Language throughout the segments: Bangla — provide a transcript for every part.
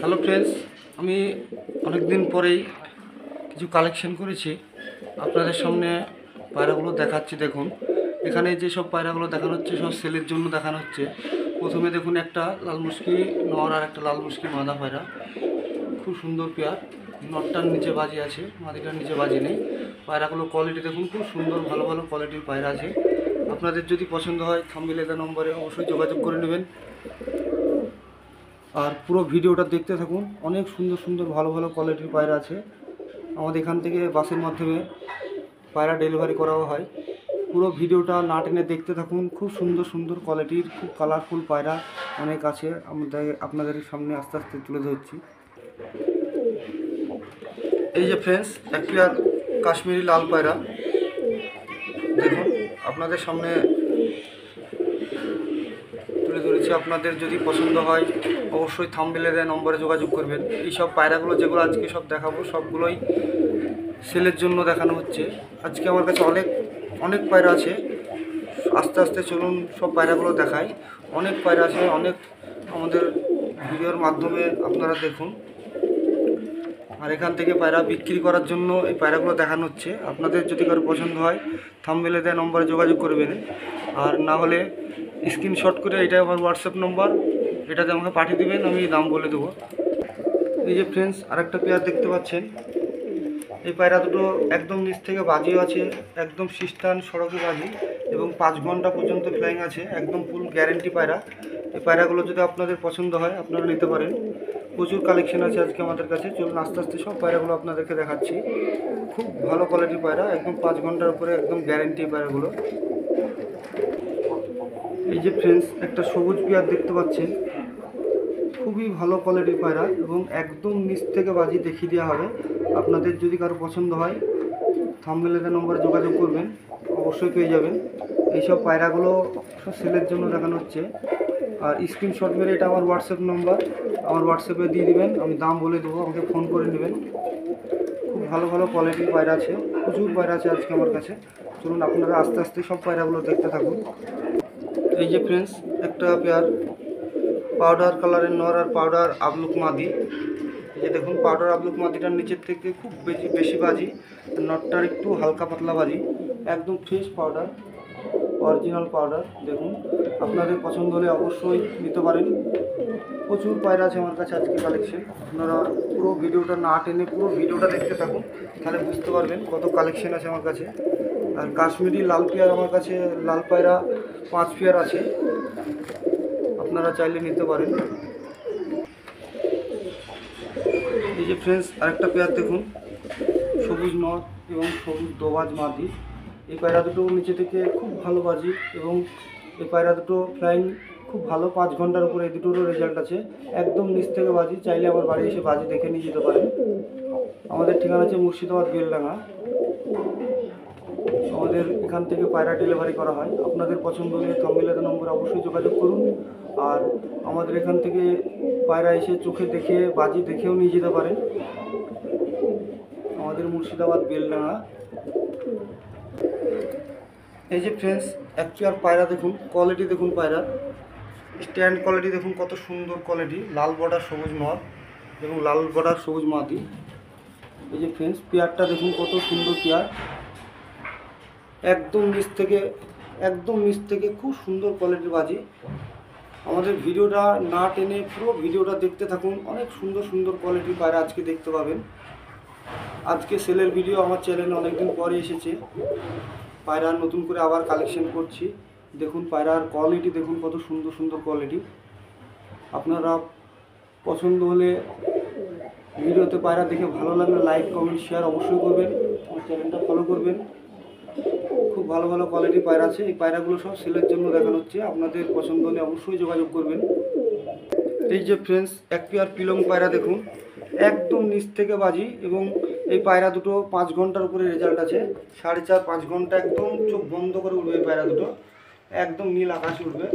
হ্যালো ফ্রেন্ডস, আমি অনেক দিন পরেই কিছু কালেকশন করেছি। আপনাদের সামনে পায়রাগুলো দেখাচ্ছি। দেখুন, এখানে যেসব পায়রাগুলো দেখানো হচ্ছে সব সেলের জন্য দেখানো হচ্ছে। প্রথমে দেখুন একটা লাল মুশকি নর আর একটা লাল মুশকি মাদা পায়রা, খুব সুন্দর পেয়ার। নটটার নিচে বাজি আছে, মাদিটার নিচে বাজি নেই। পায়রাগুলো কোয়ালিটি দেখুন, খুব সুন্দর ভালো ভালো কোয়ালিটির পায়রা আছে। আপনাদের যদি পছন্দ হয় থাম্বনেলে দেওয়া নম্বরে অবশ্যই যোগাযোগ করে নেবেন। আর পুরো ভিডিওটা দেখতে থাকুন। অনেক সুন্দর সুন্দর ভালো ভালো কোয়ালিটির পায়রা আছে। আমাদের এখান থেকে বাসের মাধ্যমে পায়রা ডেলিভারি করাও হয়। পুরো ভিডিওটা না টেনে দেখতে থাকুন। খুব সুন্দর সুন্দর কোয়ালিটির, খুব কালারফুল পায়রা অনেক আছে। আপনাদের সামনে আস্তে আস্তে তুলে ধরছি। এই যে ফ্রেন্ডস, এক পেয়ার কাশ্মীরি লাল পায়রা দেখুন, আপনাদের সামনে তুলে ধরেছি। আপনাদের যদি পছন্দ হয় অবশ্যই থাম্বনেলে দেওয়া নম্বরে যোগাযোগ করবেন। এই সব পায়রাগুলো যেগুলো আজকে সব দেখাবো সবগুলোই সেলের জন্য দেখানো হচ্ছে। আজকে আমার কাছে অনেক অনেক পায়রা আছে। আস্তে আস্তে চলুন সব পায়রাগুলো দেখাই। অনেক পায়রা আছে, অনেক আমাদের ভিডিওর মাধ্যমে আপনারা দেখুন। আর এখান থেকে পায়রা বিক্রি করার জন্য এই পায়রাগুলো দেখানো হচ্ছে। আপনাদের যদি কারো পছন্দ হয় থাম্বনেলে দেওয়া নম্বরে যোগাযোগ করবেন, আর না হলে স্ক্রিনশট করে এটা আমার হোয়াটসঅ্যাপ নম্বর, এটাতে আমাকে পাঠিয়ে দেবেন, আমি দাম বলে দেবো। এই যে ফ্রেন্ডস, আরেকটা পেয়ার দেখতে পাচ্ছেন। এই পায়রা দুটো একদম নিচ থেকে বাজিও আছে, একদম সিস্টান সড়কে বাজি এবং 5 ঘন্টা পর্যন্ত ফ্লাইং আছে, একদম ফুল গ্যারেন্টি পায়রা। এই পায়রাগুলো যদি আপনাদের পছন্দ হয় আপনারা নিতে পারেন। প্রচুর কালেকশন আছে আজকে আমাদের কাছে। চলুন আস্তে আস্তে সব পায়রাগুলো আপনাদেরকে দেখাচ্ছি। খুব ভালো কোয়ালিটির পায়রা, একদম 5 ঘন্টার উপরে একদম গ্যারেন্টি পায়রাগুলো। এই যে ফ্রেন্ডস, একটা সবুজ পেয়ার দেখতে পাচ্ছেন, খুবই ভালো কোয়ালিটির পায়রা এবং একদম নিচ থেকে বাজি দেখিয়ে দেওয়া হবে। আপনাদের যদি কারো পছন্দ হয় থাম্বনেলে নম্বরে যোগাযোগ করবেন, অবশ্যই পেয়ে যাবেন। এইসব পায়রাগুলো সব সেলের জন্য দেখানো হচ্ছে। আর স্ক্রিনশট মেরে এটা আমার হোয়াটসঅ্যাপ নম্বর, আমার হোয়াটসঅ্যাপে দিয়ে দিবেন, আমি দাম বলে দেবো, আমাকে ফোন করে নেবেন। খুব ভালো ভালো কোয়ালিটির পায়রা আছে, প্রচুর পায়রা আছে আজকে আমার কাছে। চলুন আপনারা আস্তে আস্তে সব পায়রাগুলো দেখতে থাকুন। এই যে ফ্রেন্ডস, একটা পেয়ার পাউডার কালারের নর আর পাউডার আবলুক মাদি। এই যে দেখুন, পাউডার আবলুক মাদিটার নিচের থেকে খুব বেশি বাজি, নটটার একটু হালকা পাতলা বাজি, একদম ফ্রেশ পাউডার, অরিজিনাল পাউডার। দেখুন, আপনাদের পছন্দ হলে অবশ্যই নিতে পারেন। প্রচুর পায়রা আছে আমার কাছে আজকে কালেকশন। আপনারা পুরো ভিডিওটা না টেনে পুরো ভিডিওটা দেখতে থাকুন, তাহলে বুঝতে পারবেন কত কালেকশন আছে আমার কাছে। আর কাশ্মীরি লাল পেয়ার আমার কাছে, লাল পায়রা 5 পেয়ার আছে, আপনারা চাইলে নিতে পারেন। এই যে ফ্রেন্ডস, আরেকটা পেয়ার দেখুন, সবুজ নর এবং সবুজ দোবাজ মাদি। এই পায়রা দুটো নিচে থেকে খুব ভালো বাজি এবং এই পায়রা দুটো ফ্লাইং খুব ভালো, 5 ঘন্টার উপরে এই দুটোরও রেজাল্ট আছে। একদম নিচ থেকে বাজি, চাইলে আমার বাড়ি এসে বাজি দেখে নিয়ে যেতে পারেন। আমাদের ঠিকানা আছে মুর্শিদাবাদ বেলডাঙ্গা। আমাদের এখান থেকে পায়রা ডেলিভারি করা হয়। আপনাদের পছন্দ হলে থাম্বনেলে নম্বরে অবশ্যই যোগাযোগ করুন। আর আমাদের এখান থেকে পায়রা এসে চোখে দেখে বাজি দেখেও নিয়ে যেতে পারেন। আমাদের মুর্শিদাবাদ বেলডাঙ্গা। এই যে ফ্রেন্ডস, এক পেয়ার পায়রা দেখুন, কোয়ালিটি দেখুন, পায়রা স্ট্যান্ড কোয়ালিটি দেখুন, কত সুন্দর কোয়ালিটি। লাল বর্ডার সবুজ নর এবং লাল বর্ডার সবুজ মাদি। এই যে ফ্রেন্ডস, পেয়ারটা দেখুন কত সুন্দর পেয়ার, একদম নিচ থেকে খুব সুন্দর কোয়ালিটির বাজি। আমাদের ভিডিওটা না টেনে পুরো ভিডিওটা দেখতে থাকুন। অনেক সুন্দর সুন্দর কোয়ালিটির পায়রা আজকে দেখতে পাবেন। আজকে সেলের ভিডিও আমার চ্যানেলে অনেকদিন পরে এসেছে। পায়রার নতুন করে আবার কালেকশন করছি। দেখুন পায়রার কোয়ালিটি দেখুন, কত সুন্দর সুন্দর কোয়ালিটি। আপনারা পছন্দ হলে ভিডিওতে পায়রা দেখে ভালো লাগলে লাইক কমেন্ট শেয়ার অবশ্যই করবেন, আমার চ্যানেলটা ফলো করবেন। খুব ভালো ভালো কোয়ালিটি পায়রা আছে। এই পায়রাগুলো সব সেলের জন্য দেখানো হচ্ছে। আপনাদের পছন্দ হলে অবশ্যই যোগাযোগ করবেন। এই যে ফ্রেন্ডস, এক পেয়ার পিলং পায়রা দেখুন, একদম নিচ থেকে বাজি এবং এই পায়রা দুটো 5 ঘন্টার উপরে রেজাল্ট আছে। 4.5-5 ঘন্টা একদম চোখ বন্ধ করে উঠবে এই পায়রা দুটো, একদম নীল আকাশে উঠবে,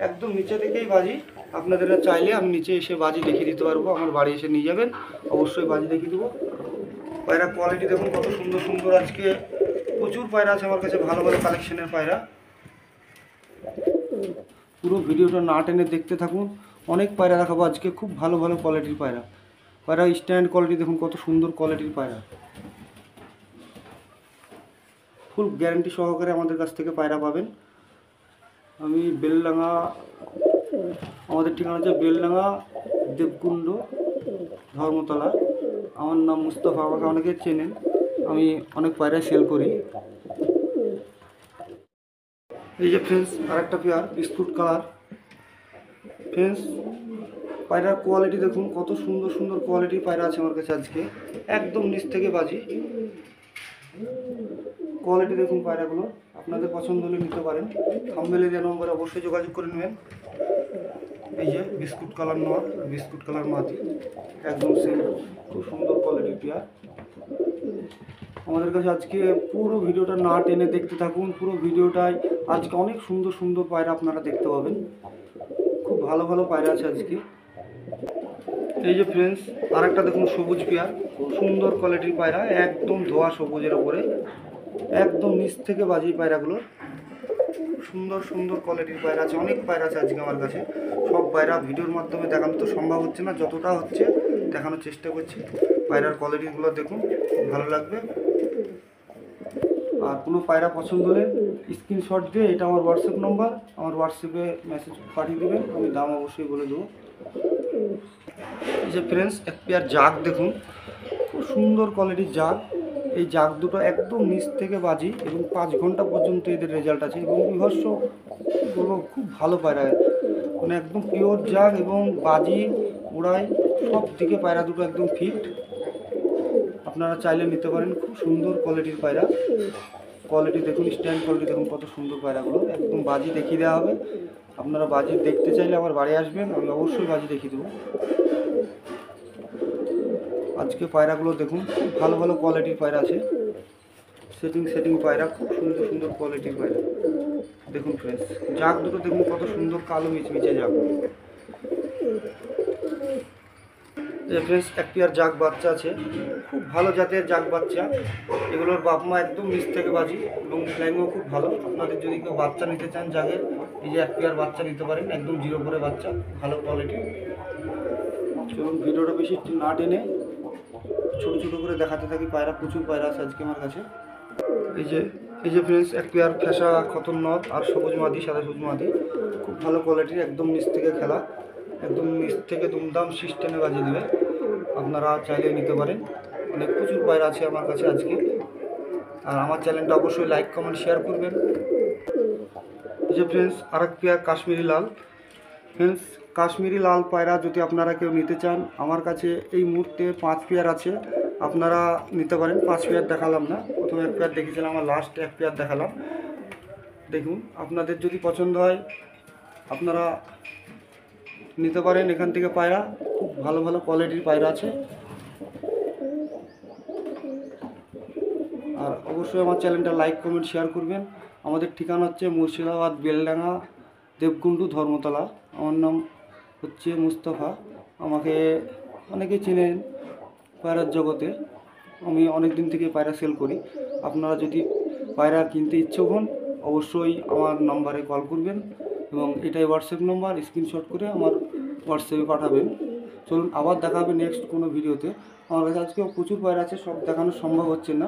একদম নিচে থেকেই বাজি। আপনাদের চাইলে আমি নিচে এসে বাজি দেখিয়ে দিতে পারবো, আমার বাড়ি এসে নিয়ে যাবেন, অবশ্যই বাজি দেখিয়ে দেবো। পায়রা কোয়ালিটি দেখুন কত সুন্দর সুন্দর। আজকে প্রচুর পায়রা আছে আমার কাছে, ভালো ভালো কালেকশনের পায়রা। পুরো ভিডিওটা না টেনে দেখতে থাকুন। অনেক পায়রা দেখাবো আজকে, খুব ভালো ভালো কোয়ালিটির পায়রা। পায়রা স্ট্যান্ড কোয়ালিটি দেখুন কত সুন্দর কোয়ালিটির পায়রা। ফুল গ্যারান্টি সহকারে আমাদের কাছ থেকে পায়রা পাবেন। আমি বেলডাঙ্গা, আমাদের ঠিকানা হচ্ছে বেলডাঙ্গা দেবকুণ্ড ধর্মতলা। আমার নাম মুস্তফা, আমাকে অনেকে চেনেন, আমি অনেক পায়রা সেল করি। এই যে ফ্রেন্ডস আরেকটা পেয়ার বিস্কুট কালার। ফ্রেন্ডস পায়রার কোয়ালিটি দেখুন কত সুন্দর সুন্দর কোয়ালিটির পায়রা আছে আমার কাছে আজকে, একদম নিচ থেকে বাজি। কোয়ালিটি দেখুন পায়রাগুলো, আপনাদের পছন্দ হলে নিতে পারেন। থাম্বনেলে দেওয়া নম্বরে অবশ্যই যোগাযোগ করে নেবেন। এই যে বিস্কুট কালার নর, বিস্কুট কালার মাটি, একদম সেম, খুব সুন্দর কোয়ালিটির পেয়ার আমাদের কাছে আজকে। পুরো ভিডিওটা না টেনে দেখতে থাকুন, পুরো ভিডিওটায় আজকে অনেক সুন্দর সুন্দর পায়রা আপনারা দেখতে পাবেন। খুব ভালো ভালো পায়রা আছে আজকে। এই যে ফ্রেন্ডস আরেকটা দেখুন সবুজ পেয়ার, খুব সুন্দর কোয়ালিটির পায়রা, একদম ধোয়া সবুজের ওপরে, একদম নিচ থেকে বাজি পায়রাগুলো। সুন্দর সুন্দর কোয়ালিটির পায়রা আছে, অনেক পায়রা আছে আজকে আমার কাছে। সব পায়রা ভিডিওর মাধ্যমে দেখানো তো সম্ভব হচ্ছে না, যতটা হচ্ছে দেখানোর চেষ্টা করছি। পায়রার কোয়ালিটিগুলো দেখুন, খুব ভালো লাগবে। আর কোনো পায়রা পছন্দ হলে স্ক্রিনশট দিয়ে, এটা আমার হোয়াটসঅ্যাপ নম্বর, আমার হোয়াটসঅ্যাপে মেসেজ পাঠিয়ে দেবেন, আমি দাম অবশ্যই বলে দেবো। এই যে ফ্রেন্ডস এক পেয়ার জাগ দেখুন, খুব সুন্দর কোয়ালিটির জাগ। এই জাগ দুটো একদম নিচ থেকে বাজি এবং 5 ঘন্টা পর্যন্ত এদের রেজাল্ট আছে এবং বিভৎস বলবো, খুব ভালো পায়রা, মানে একদম পিওর জাগ এবং বাজি উড়াই সব দিকে পায়রা দুটো একদম ফিট। আপনারা চাইলে নিতে পারেন, খুব সুন্দর কোয়ালিটির পায়রা। কোয়ালিটি দেখুন, স্ট্যান্ড কোয়ালিটি দেখুন কত সুন্দর পায়রাগুলো, একদম বাজি দেখিয়ে দেওয়া হবে। আপনারা বাজি দেখতে চাইলে আমার বাড়ি আসবেন, আমি অবশ্যই বাজি দেখিয়ে দেবো। আজকে পায়রাগুলো দেখুন, খুব ভালো ভালো কোয়ালিটির পায়রা আছে। সেটিং পায়রা, খুব সুন্দর সুন্দর কোয়ালিটির পায়রা দেখুন ফ্রেন্ডস। জাগ দুটো দেখুন কত সুন্দর কালো মিচমিচে জাগ। ফ্রেন্ডস এক পেয়ার জাগ বাচ্চা আছে, খুব ভালো জাতের জাগ বাচ্চা। এগুলোর বাপ মা একদম নিচ থেকে বাজি এবং ফ্ল্যাঙ্গও খুব ভালো। আপনাদের যদি কেউ বাচ্চা নিতে চান জাগের, এই যে এক পেয়ার বাচ্চা নিতে পারেন, একদম 0 করে বাচ্চা, ভালো কোয়ালিটি। চলুন ভিডিওটা বেশি না টেনে ছোটো ছোটো করে দেখাতে থাকি। পায়রা প্রচুর পায়রা আছে আজকে আমার কাছে। এই যে ফ্রেন্ডস এক পেয়ার ফেসা খতম নদ আর সবুজ মাদি, সাদা সবুজ মাদি, খুব ভালো কোয়ালিটির, একদম নিচ থেকে খেলা, একদম নিচ থেকে দুমদাম সিস্টেমে বাজিয়ে দেবে। আপনারা চাইলে নিতে পারেন, অনেক প্রচুর পায়রা আছে আমার কাছে আজকে। আর আমার চ্যানেলটা অবশ্যই লাইক কমেন্ট শেয়ার করবেন। এই যে ফ্রেন্ডস আরেক পেয়ার কাশ্মীরি লাল। ফ্রেন্ডস কাশ্মীরি লাল পায়রা যদি আপনারা কেউ নিতে চান, আমার কাছে এই মুহূর্তে 5 পেয়ার আছে, আপনারা নিতে পারেন। 5 পেয়ার দেখালাম না, প্রথমে 1 পেয়ার দেখেছিলাম, আমার লাস্ট 1 পেয়ার দেখালাম। দেখুন আপনাদের যদি পছন্দ হয় আপনারা নিতে পারেন এখান থেকে পায়রা, খুব ভালো ভালো কোয়ালিটির পায়রা আছে। আর অবশ্যই আমার চ্যানেলটা লাইক কমেন্ট শেয়ার করবেন। আমাদের ঠিকানা হচ্ছে মুর্শিদাবাদ বেলডাঙ্গা দেবকুণ্ড ধর্মতলা। আমার নাম হচ্ছে মুস্তফা, আমাকে অনেকেই চেনেন পায়রার জগতে। আমি অনেক দিন থেকে পায়রা সেল করি। আপনারা যদি পায়রা কিনতে ইচ্ছুক হন অবশ্যই আমার নম্বরে কল করবেন এবং এটাই হোয়াটসঅ্যাপ নম্বর, স্ক্রিনশট করে আমার হোয়াটসঅ্যাপে পাঠাবেন। চলুন আবার দেখা হবে নেক্সট কোনো ভিডিওতে। আমার কাছে আজকে প্রচুর পায়রা আছে, সব দেখানো সম্ভব হচ্ছে না।